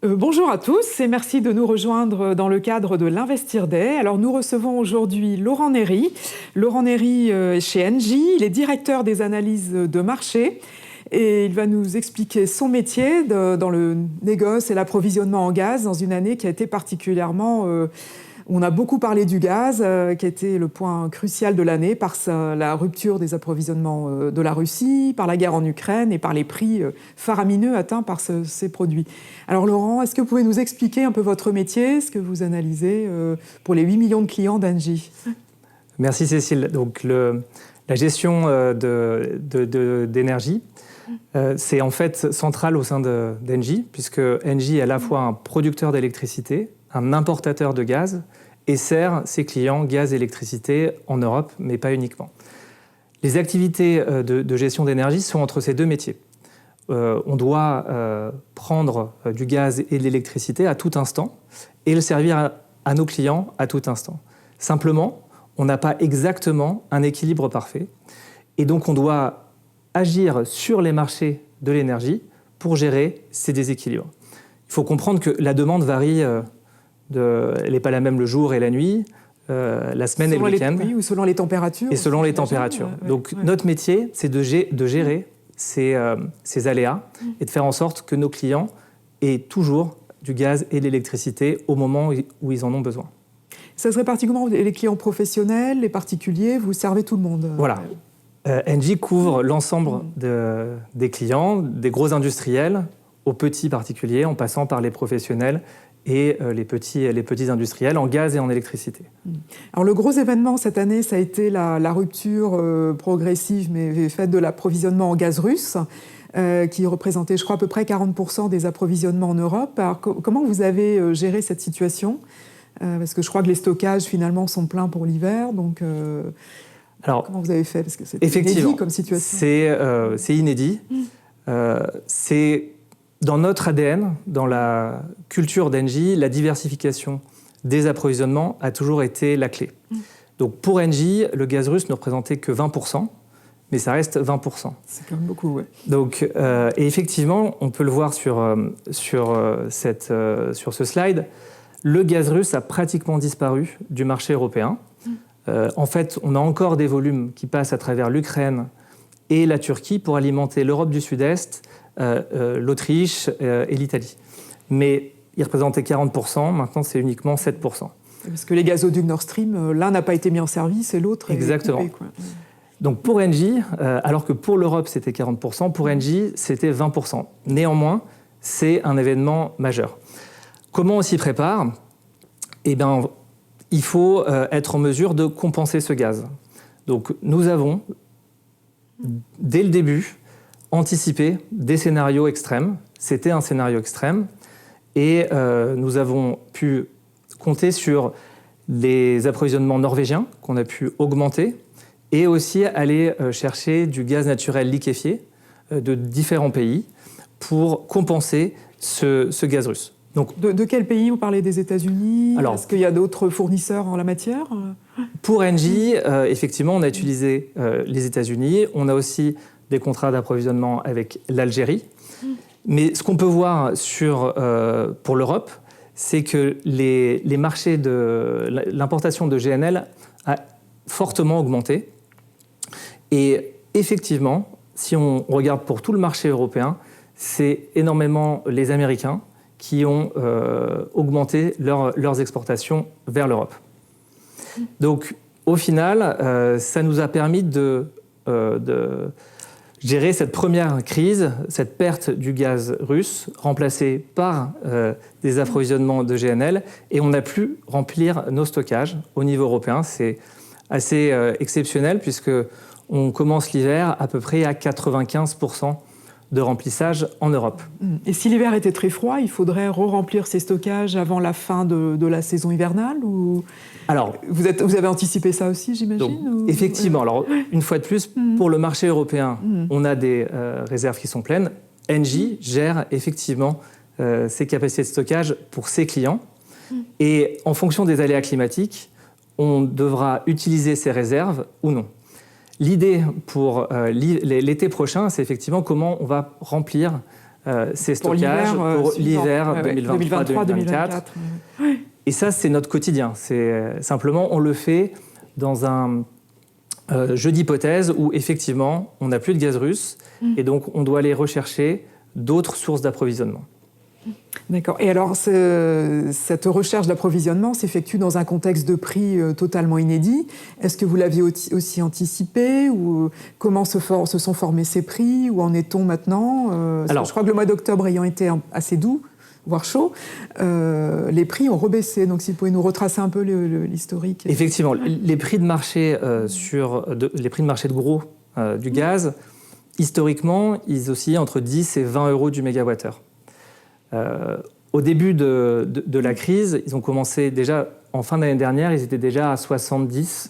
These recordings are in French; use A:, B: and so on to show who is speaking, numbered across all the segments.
A: Bonjour à tous et merci de nous rejoindre dans le cadre de l'Investir Day. Alors nous recevons aujourd'hui Laurent Néry. Laurent Néry est chez Engie, il est directeur des analyses de marché et il va nous expliquer son métier dans le négoce et l'approvisionnement en gaz dans une année qui a été particulièrement... On a beaucoup parlé du gaz, qui a été le point crucial de l'année par la rupture des approvisionnements de la Russie, par la guerre en Ukraine et par les prix faramineux atteints par ces produits. Alors Laurent, est-ce que vous pouvez nous expliquer un peu votre métier, ce que vous analysez pour les 8 millions de clients d'Engie ?
B: Merci Cécile. Donc la gestion d'énergie, c'est en fait central au sein d'Engie, puisque Engie est à la fois un producteur d'électricité, un importateur de gaz et sert ses clients gaz et électricité en Europe, mais pas uniquement. Les activités de gestion d'énergie sont entre ces deux métiers. On doit prendre du gaz et de l'électricité à tout instant et le servir à nos clients à tout instant. Simplement, on n'a pas exactement un équilibre parfait et donc on doit agir sur les marchés de l'énergie pour gérer ces déséquilibres. Il faut comprendre que la demande varie... elle n'est pas la même le jour et la nuit, la semaine
A: selon
B: et le week-end.
A: Oui, ou selon les températures.
B: Et selon les températures. Donc notre métier, c'est de gérer ces aléas et de faire en sorte que nos clients aient toujours du gaz et de l'électricité au moment où ils en ont besoin.
A: Ça serait particulièrement les clients professionnels, les particuliers, vous servez tout le monde.
B: Voilà. Engie couvre l'ensemble des clients, des gros industriels aux petits particuliers, en passant par les professionnels et les petits industriels en gaz et en électricité.
A: Alors le gros événement cette année, ça a été la rupture progressive mais faite de l'approvisionnement en gaz russe, qui représentait, je crois, à peu près 40% des approvisionnements en Europe. Alors comment vous avez géré cette situation ? Parce que je crois que les stockages finalement sont pleins pour l'hiver, donc
B: alors,
A: comment vous avez fait ? Parce que c'est inédit comme situation.
B: C'est inédit. C'est dans notre ADN, dans la culture d'Engie, la diversification des approvisionnements a toujours été la clé. Donc pour Engie, le gaz russe ne représentait que 20%, mais ça reste 20%.
A: C'est quand même beaucoup, oui.
B: Donc, et effectivement, on peut le voir sur ce slide, le gaz russe a pratiquement disparu du marché européen. En fait, on a encore des volumes qui passent à travers l'Ukraine et la Turquie pour alimenter l'Europe du Sud-Est, l'Autriche et l'Italie. Mais il représentait 40%, maintenant c'est uniquement 7%.
A: Parce que les gazoducs Nord Stream, l'un n'a pas été mis en service et l'autre
B: Exactement.
A: est coupé, quoi.
B: Donc pour Engie, alors que pour l'Europe c'était 40%, pour Engie c'était 20%. Néanmoins, c'est un événement majeur. Comment on s'y prépare ? Eh bien, il faut être en mesure de compenser ce gaz. Donc nous avons, dès le début, anticipé des scénarios extrêmes. C'était un scénario extrême et nous avons pu compter sur les approvisionnements norvégiens qu'on a pu augmenter et aussi aller chercher du gaz naturel liquéfié de différents pays pour compenser ce gaz russe.
A: Donc, de quel pays vous parlez, des États-Unis ? Est-ce qu'il y a d'autres fournisseurs en la matière ?
B: Pour Engie, effectivement, on a utilisé les États-Unis. On a aussi des contrats d'approvisionnement avec l'Algérie. Mais ce qu'on peut voir pour l'Europe, c'est que les marchés de l'importation de GNL a fortement augmenté. Et effectivement, si on regarde pour tout le marché européen, c'est énormément les Américains qui ont augmenté leurs exportations vers l'Europe. Donc, au final, ça nous a permis de gérer cette première crise, cette perte du gaz russe, remplacée par des approvisionnements de GNL, et on a pu remplir nos stockages au niveau européen. C'est assez exceptionnel, puisqu'on commence l'hiver à peu près à 95% de remplissage en Europe.
A: Et si l'hiver était très froid, il faudrait re-remplir ces stockages avant la fin de la saison hivernale ou... Alors, vous avez anticipé ça aussi, j'imagine ?
B: Effectivement. Alors, une fois de plus, pour le marché européen, on a des réserves qui sont pleines. Engie gère effectivement ses capacités de stockage pour ses clients. Et en fonction des aléas climatiques, on devra utiliser ces réserves ou non. L'idée pour l'été prochain, c'est effectivement comment on va remplir ces stockages pour l'hiver 2023-2024. Et ça, c'est notre quotidien. Simplement, on le fait dans un jeu d'hypothèse où, effectivement, on n'a plus de gaz russe et donc on doit aller rechercher d'autres sources d'approvisionnement.
A: D'accord. Et alors, cette recherche d'approvisionnement s'effectue dans un contexte de prix totalement inédit. Est-ce que vous l'aviez aussi anticipé ou comment se sont formés ces prix? Où en est-on maintenant? Alors, je crois que le mois d'octobre ayant été assez doux, voire chaud, les prix ont rebaissé. Donc, si vous pouvez nous retracer un peu l'historique.
B: Effectivement, les prix de marché les prix de marché de gros du gaz, historiquement, ils oscillaient entre 10 et 20 euros du mégawattheure. Au début de la crise, ils ont commencé déjà, en fin d'année dernière, ils étaient déjà à 70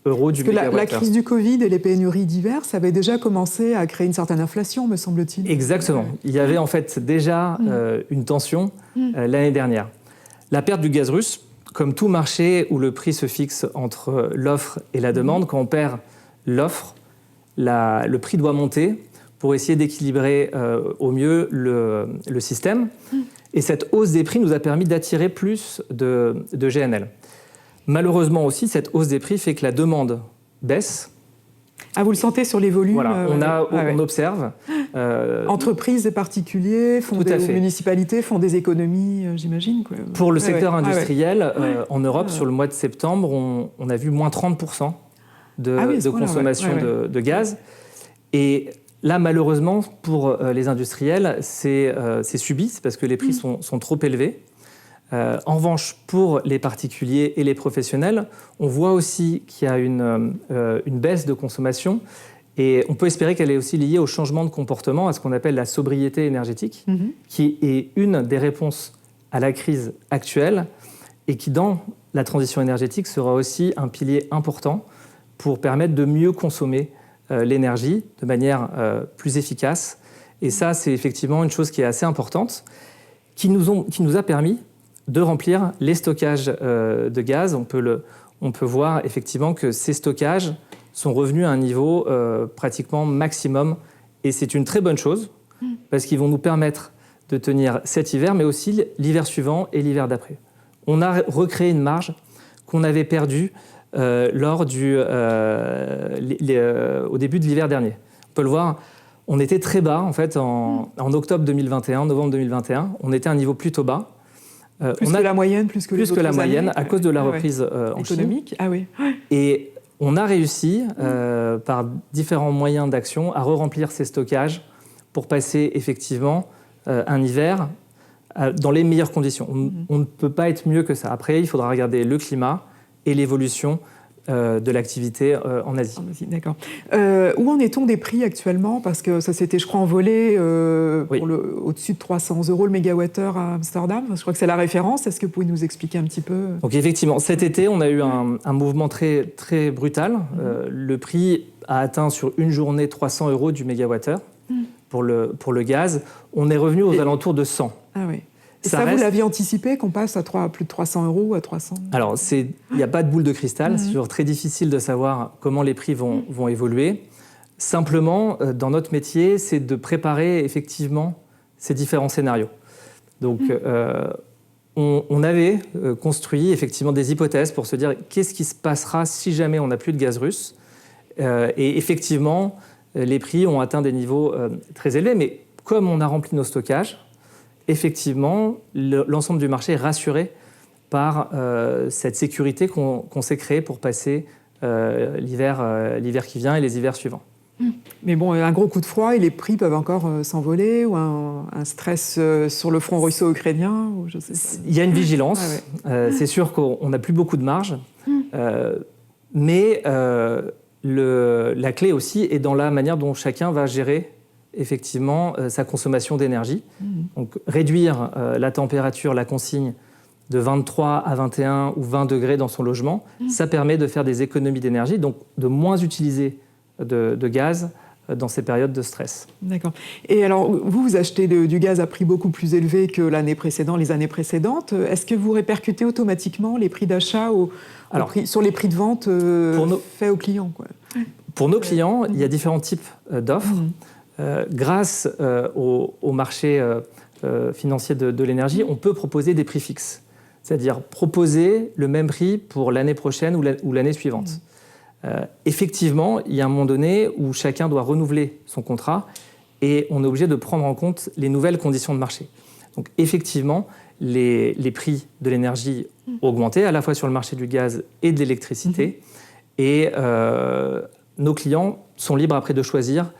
B: euros du mégawattheure.
A: La crise du Covid et les pénuries diverses avaient déjà commencé à créer une certaine inflation, me semble-t-il.
B: Exactement. Il y avait en fait déjà une tension l'année dernière. La perte du gaz russe, comme tout marché où le prix se fixe entre l'offre et la demande, quand on perd l'offre, le prix doit monter pour essayer d'équilibrer au mieux le système. Et cette hausse des prix nous a permis d'attirer plus de GNL. Malheureusement aussi, cette hausse des prix fait que la demande baisse.
A: Ah, vous le sentez sur les volumes?
B: Voilà, on observe.
A: Entreprises et particuliers, municipalités font des économies, j'imagine.
B: Pour le secteur industriel, en Europe, sur le mois de septembre, on a vu moins 30% de consommation de gaz. Et là, malheureusement, pour les industriels, c'est subi, parce que les prix sont trop élevés. En revanche, pour les particuliers et les professionnels, on voit aussi qu'il y a une baisse de consommation et on peut espérer qu'elle est aussi liée au changement de comportement, à ce qu'on appelle la sobriété énergétique, qui est une des réponses à la crise actuelle et qui, dans la transition énergétique, sera aussi un pilier important pour permettre de mieux consommer l'énergie de manière plus efficace. Et ça, c'est effectivement une chose qui est assez importante, qui nous a permis de remplir les stockages de gaz. On peut voir effectivement que ces stockages sont revenus à un niveau pratiquement maximum. Et c'est une très bonne chose, parce qu'ils vont nous permettre de tenir cet hiver, mais aussi l'hiver suivant et l'hiver d'après. On a recréé une marge qu'on avait perdue au début de l'hiver dernier. On peut le voir, on était très bas en fait en octobre 2021, novembre 2021. On était à un niveau plutôt bas.
A: Plus que la moyenne, plus que
B: la moyenne, à cause de la reprise
A: économique.
B: Chine. Et on a réussi, par différents moyens d'action, à re-remplir ces stockages pour passer effectivement un hiver dans les meilleures conditions. On ne peut pas être mieux que ça. Après, il faudra regarder le climat et l'évolution de l'activité en Asie.
A: D'accord. Où en est-on des prix actuellement? Parce que ça s'était, je crois, envolé au-dessus de 300 € le mégawattheure à Amsterdam. Je crois que c'est la référence. Est-ce que vous pouvez nous expliquer un petit peu?
B: Donc effectivement, cet été, on a eu un mouvement très, très brutal. Le prix a atteint sur une journée 300 € du mégawattheure pour le gaz. On est revenu aux alentours de 100.
A: Ah oui. Et ça vous l'aviez anticipé, qu'on passe à plus de 300 € à 300?
B: Alors, il n'y a pas de boule de cristal. C'est toujours très difficile de savoir comment les prix vont évoluer. Simplement, dans notre métier, c'est de préparer effectivement ces différents scénarios. Donc, on avait construit effectivement des hypothèses pour se dire qu'est-ce qui se passera si jamais on n'a plus de gaz russe. Et effectivement, les prix ont atteint des niveaux très élevés. Mais comme on a rempli nos stockages, effectivement, l'ensemble du marché est rassuré par cette sécurité qu'on s'est créée pour passer l'hiver qui vient et les hivers suivants.
A: Mais bon, un gros coup de froid et les prix peuvent encore s'envoler, ou un stress sur le front russo-ukrainien, ou je sais pas.
B: Il y a une vigilance. C'est sûr qu'on n'a plus beaucoup de marge, mais la clé aussi est dans la manière dont chacun va gérer effectivement sa consommation d'énergie. Donc réduire la température, la consigne de 23 à 21 ou 20 degrés dans son logement, ça permet de faire des économies d'énergie, donc de moins utiliser de gaz dans ces périodes de stress. D'accord.
A: Et alors, vous achetez du gaz à prix beaucoup plus élevé que les années précédentes. Est-ce que vous répercutez automatiquement les prix d'achat sur les prix de vente faits aux clients, quoi?
B: Pour nos clients, il y a différents types d'offres. grâce au marché financier de l'énergie, on peut proposer des prix fixes. C'est-à-dire proposer le même prix pour l'année prochaine ou l'année suivante. Effectivement, il y a un moment donné où chacun doit renouveler son contrat et on est obligé de prendre en compte les nouvelles conditions de marché. Donc effectivement, les prix de l'énergie ont augmenté, à la fois sur le marché du gaz et de l'électricité. Et nos clients sont libres après de choisir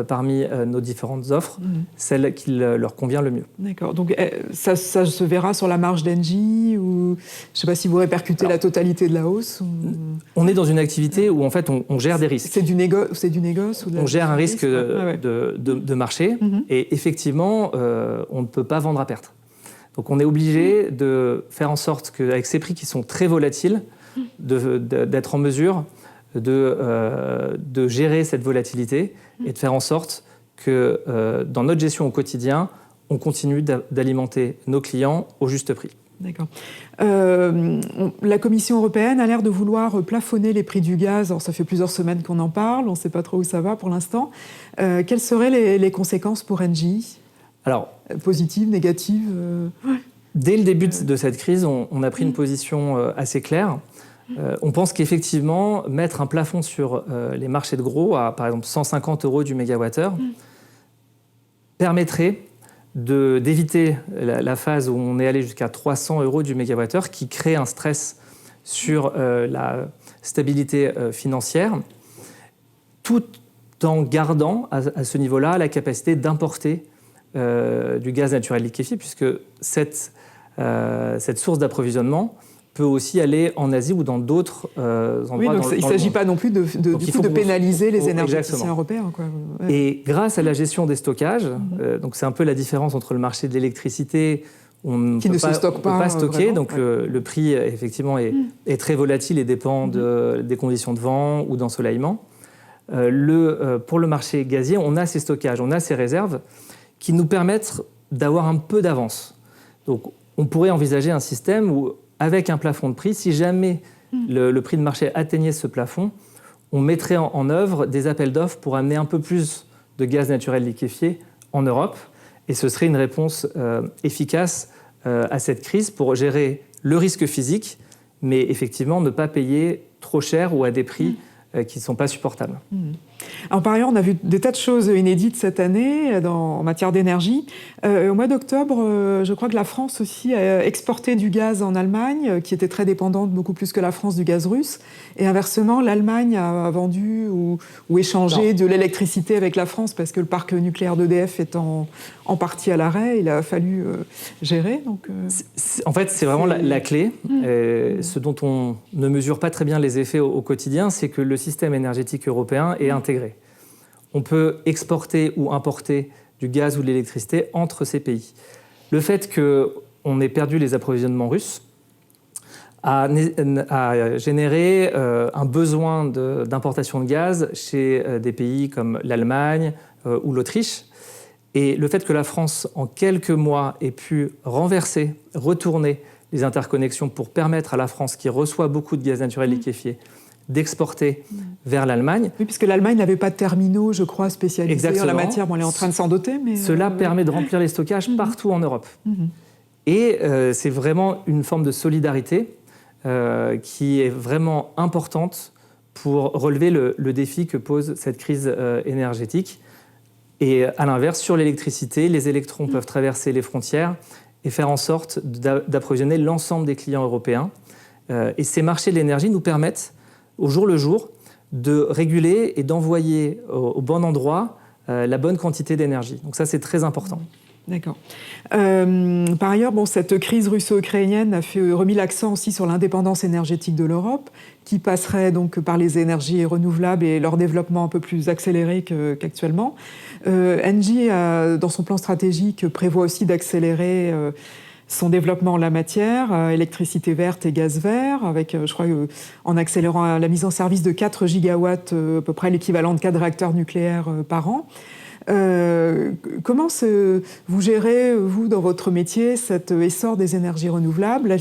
B: parmi nos différentes offres, celle qui leur convient le mieux.
A: D'accord. Donc ça se verra sur la marge d'Engie ou je ne sais pas si vous répercutez la totalité de la hausse ou...
B: On est dans une activité où en fait on gère des risques.
A: C'est du négoce ou de la...
B: On gère un risque de marché et effectivement on ne peut pas vendre à perte. Donc on est obligé de faire en sorte qu'avec ces prix qui sont très volatiles, d'être en mesure de gérer cette volatilité et de faire en sorte que dans notre gestion au quotidien, on continue d'alimenter nos clients au juste prix.
A: D'accord. La Commission européenne a l'air de vouloir plafonner les prix du gaz. Alors, ça fait plusieurs semaines qu'on en parle, on ne sait pas trop où ça va pour l'instant. Quelles seraient les conséquences pour Engie ? Alors, positives, négatives
B: Dès le début de cette crise, on a pris une position assez claire. On pense qu'effectivement, mettre un plafond sur les marchés de gros à, par exemple, 150 € du mégawattheure permettrait d'éviter la phase où on est allé jusqu'à 300 € du mégawattheure qui crée un stress sur la stabilité financière, tout en gardant à ce niveau-là la capacité d'importer du gaz naturel liquéfié, puisque cette source d'approvisionnement peut aussi aller en Asie ou dans d'autres endroits.
A: Oui, donc il ne s'agit pas non plus de pénaliser les énergéticiens européens. Quoi. Ouais.
B: Et grâce à la gestion des stockages, donc c'est un peu la différence entre le marché de l'électricité, on ne peut pas stocker, vraiment, donc le prix effectivement est très volatile et dépend des conditions de vent ou d'ensoleillement. Pour le marché gazier, on a ces stockages, on a ces réserves qui nous permettent d'avoir un peu d'avance. Donc on pourrait envisager un système où, avec un plafond de prix, si jamais le prix de marché atteignait ce plafond, on mettrait en œuvre des appels d'offres pour amener un peu plus de gaz naturel liquéfié en Europe. Et ce serait une réponse efficace à cette crise pour gérer le risque physique, mais effectivement ne pas payer trop cher ou à des prix qui ne sont pas supportables.
A: Alors, par ailleurs, on a vu des tas de choses inédites cette année en matière d'énergie. Au mois d'octobre, je crois que la France aussi a exporté du gaz en Allemagne, qui était très dépendante, beaucoup plus que la France, du gaz russe. Et inversement, l'Allemagne a vendu ou échangé de l'électricité avec la France parce que le parc nucléaire d'EDF est en partie à l'arrêt. Il a fallu gérer. Donc,
B: en fait, c'est vraiment la clé. Ce dont on ne mesure pas très bien les effets au quotidien, c'est que le système énergétique européen est intégré. On peut exporter ou importer du gaz ou de l'électricité entre ces pays. Le fait qu'on ait perdu les approvisionnements russes a généré un besoin d'importation de gaz chez des pays comme l'Allemagne ou l'Autriche. Et le fait que la France, en quelques mois, ait pu retourner les interconnexions pour permettre à la France, qui reçoit beaucoup de gaz naturel liquéfié, d'exporter vers l'Allemagne.
A: Oui, puisque l'Allemagne n'avait pas de terminaux, je crois, spécialisés en la matière. Bon, elle est en train de s'en doter. Mais
B: cela permet de remplir les stockages partout en Europe. Et c'est vraiment une forme de solidarité qui est vraiment importante pour relever le défi que pose cette crise énergétique. Et à l'inverse, sur l'électricité, les électrons peuvent traverser les frontières et faire en sorte d'approvisionner l'ensemble des clients européens. Et ces marchés de l'énergie nous permettent, au jour le jour, de réguler et d'envoyer au bon endroit la bonne quantité d'énergie. Donc ça, c'est très important.
A: D'accord. Par ailleurs, cette crise russo-ukrainienne a remis l'accent aussi sur l'indépendance énergétique de l'Europe, qui passerait donc par les énergies renouvelables et leur développement un peu plus accéléré qu'actuellement. Engie, dans son plan stratégique, prévoit aussi d'accélérer son développement en la matière, électricité verte et gaz vert, avec, je crois, en accélérant la mise en service de 4 gigawatts, à peu près l'équivalent de 4 réacteurs nucléaires par an. Comment vous gérez, vous, dans votre métier, cet essor des énergies renouvelables ?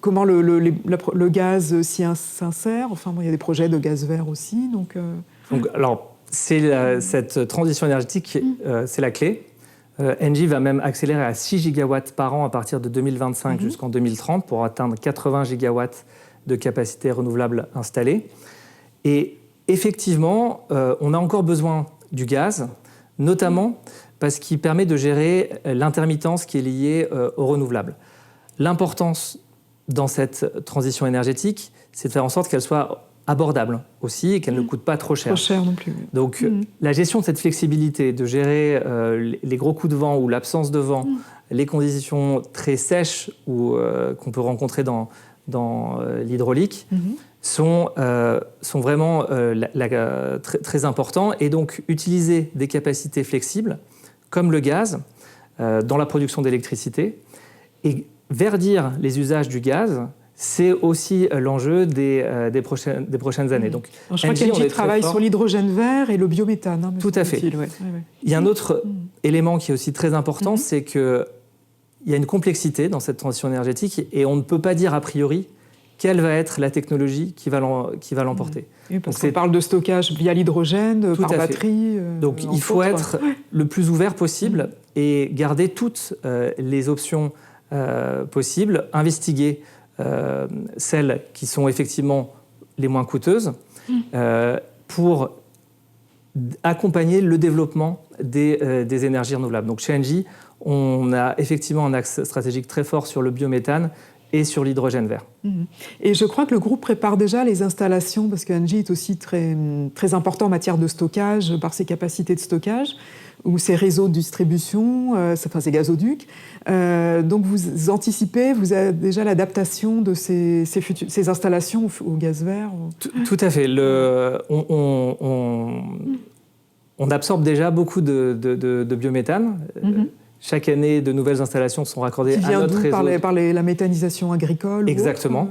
A: Comment le gaz s'y insère ? Enfin, il y a des projets de gaz vert aussi.
B: Alors, Cette transition énergétique, c'est la clé. Engie va même accélérer à 6 gigawatts par an à partir de 2025 jusqu'en 2030 pour atteindre 80 gigawatts de capacité renouvelable installée. Et effectivement, on a encore besoin du gaz, notamment parce qu'il permet de gérer l'intermittence qui est liée aux renouvelables. L'importance dans cette transition énergétique, c'est de faire en sorte qu'elle soit abordable aussi et qu'elle ne coûte pas trop cher.
A: Trop cher non plus.
B: Donc la gestion de cette flexibilité, de gérer les gros coups de vent ou l'absence de vent, les conditions très sèches qu'on peut rencontrer dans l'hydraulique, sont vraiment très, très importants. Et donc utiliser des capacités flexibles, comme le gaz, dans la production d'électricité, et verdir les usages du gaz, c'est aussi l'enjeu des prochaines années. Donc,
A: je crois qu'Engie travaille sur l'hydrogène vert et le biométhane. Hein,
B: tout à fait.
A: Ouais.
B: Il y a un autre élément qui est aussi très important, c'est qu'il y a une complexité dans cette transition énergétique et on ne peut pas dire a priori quelle va être la technologie qui va l'emporter.
A: Oui, parce qu'on parle de stockage via l'hydrogène, par batterie.
B: Donc il faut être le plus ouvert possible et garder toutes les options possibles, investiguer celles qui sont effectivement les moins coûteuses pour accompagner le développement des énergies renouvelables. Donc chez Engie, on a effectivement un axe stratégique très fort sur le biométhane et sur l'hydrogène vert.
A: Et je crois que le groupe prépare déjà les installations, parce que Engie est aussi très, très important en matière de stockage, par ses capacités de stockage, ou ses réseaux de distribution, ses gazoducs. Donc vous anticipez, vous avez déjà l'adaptation de ces installations au gaz vert
B: Tout à fait. On absorbe déjà beaucoup de biométhane. Chaque année, de nouvelles installations sont raccordées à notre réseau.
A: Par la méthanisation agricole.
B: Exactement.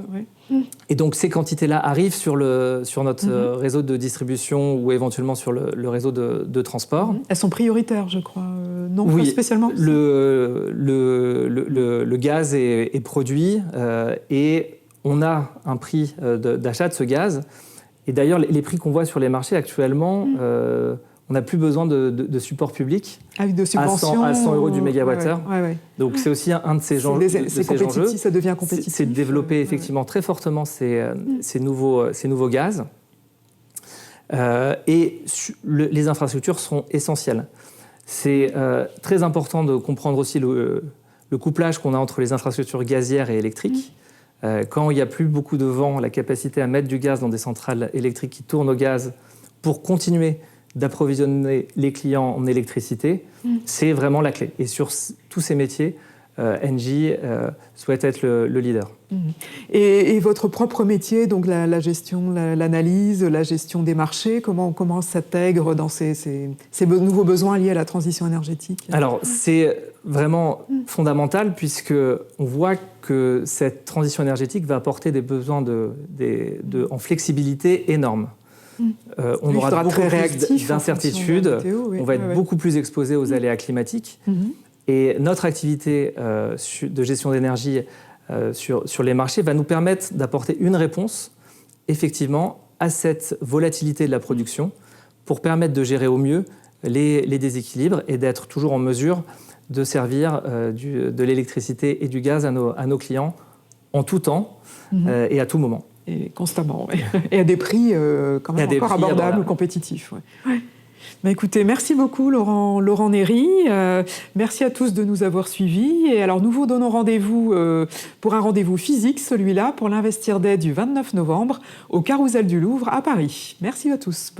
B: Et donc ces quantités-là arrivent sur notre réseau de distribution ou éventuellement sur le réseau de transport.
A: Elles sont prioritaires, je crois. Non,
B: oui,
A: pas spécialement.
B: Le gaz est produit et on a un prix d'achat de ce gaz. Et d'ailleurs, les prix qu'on voit sur les marchés actuellement... on n'a plus besoin de support public
A: de subventions,
B: à 100 € du mégawattheure. Donc c'est aussi un de ces enjeux.
A: Ça devient compétitif.
B: C'est de développer effectivement très fortement ces nouveaux gaz. Et les infrastructures seront essentielles. C'est très important de comprendre aussi le couplage qu'on a entre les infrastructures gazières et électriques. Quand il n'y a plus beaucoup de vent, la capacité à mettre du gaz dans des centrales électriques qui tournent au gaz pour continuer d'approvisionner les clients en électricité, c'est vraiment la clé. Et sur tous ces métiers, Engie souhaite être le leader.
A: Et votre propre métier, donc la gestion, l'analyse, la gestion des marchés, comment s'intègre dans ces nouveaux besoins liés à la transition énergétique?
B: Alors, c'est vraiment fondamental puisqu'on voit que cette transition énergétique va apporter des besoins en flexibilité énormes. On aura beaucoup plus d'incertitudes, on va être beaucoup plus exposé aux aléas climatiques. Et notre activité de gestion d'énergie sur les marchés va nous permettre d'apporter une réponse, effectivement, à cette volatilité de la production pour permettre de gérer au mieux les déséquilibres et d'être toujours en mesure de servir de l'électricité et du gaz à nos clients en tout temps et à tout moment.
A: Et constamment, et à des prix quand même encore abordables, compétitifs. Écoutez, merci beaucoup Laurent Néry. Merci à tous de nous avoir suivis. Et alors nous vous donnons rendez-vous pour un rendez-vous physique, celui-là, pour l'Investir Day du 29 novembre au Carrousel du Louvre à Paris. Merci à tous.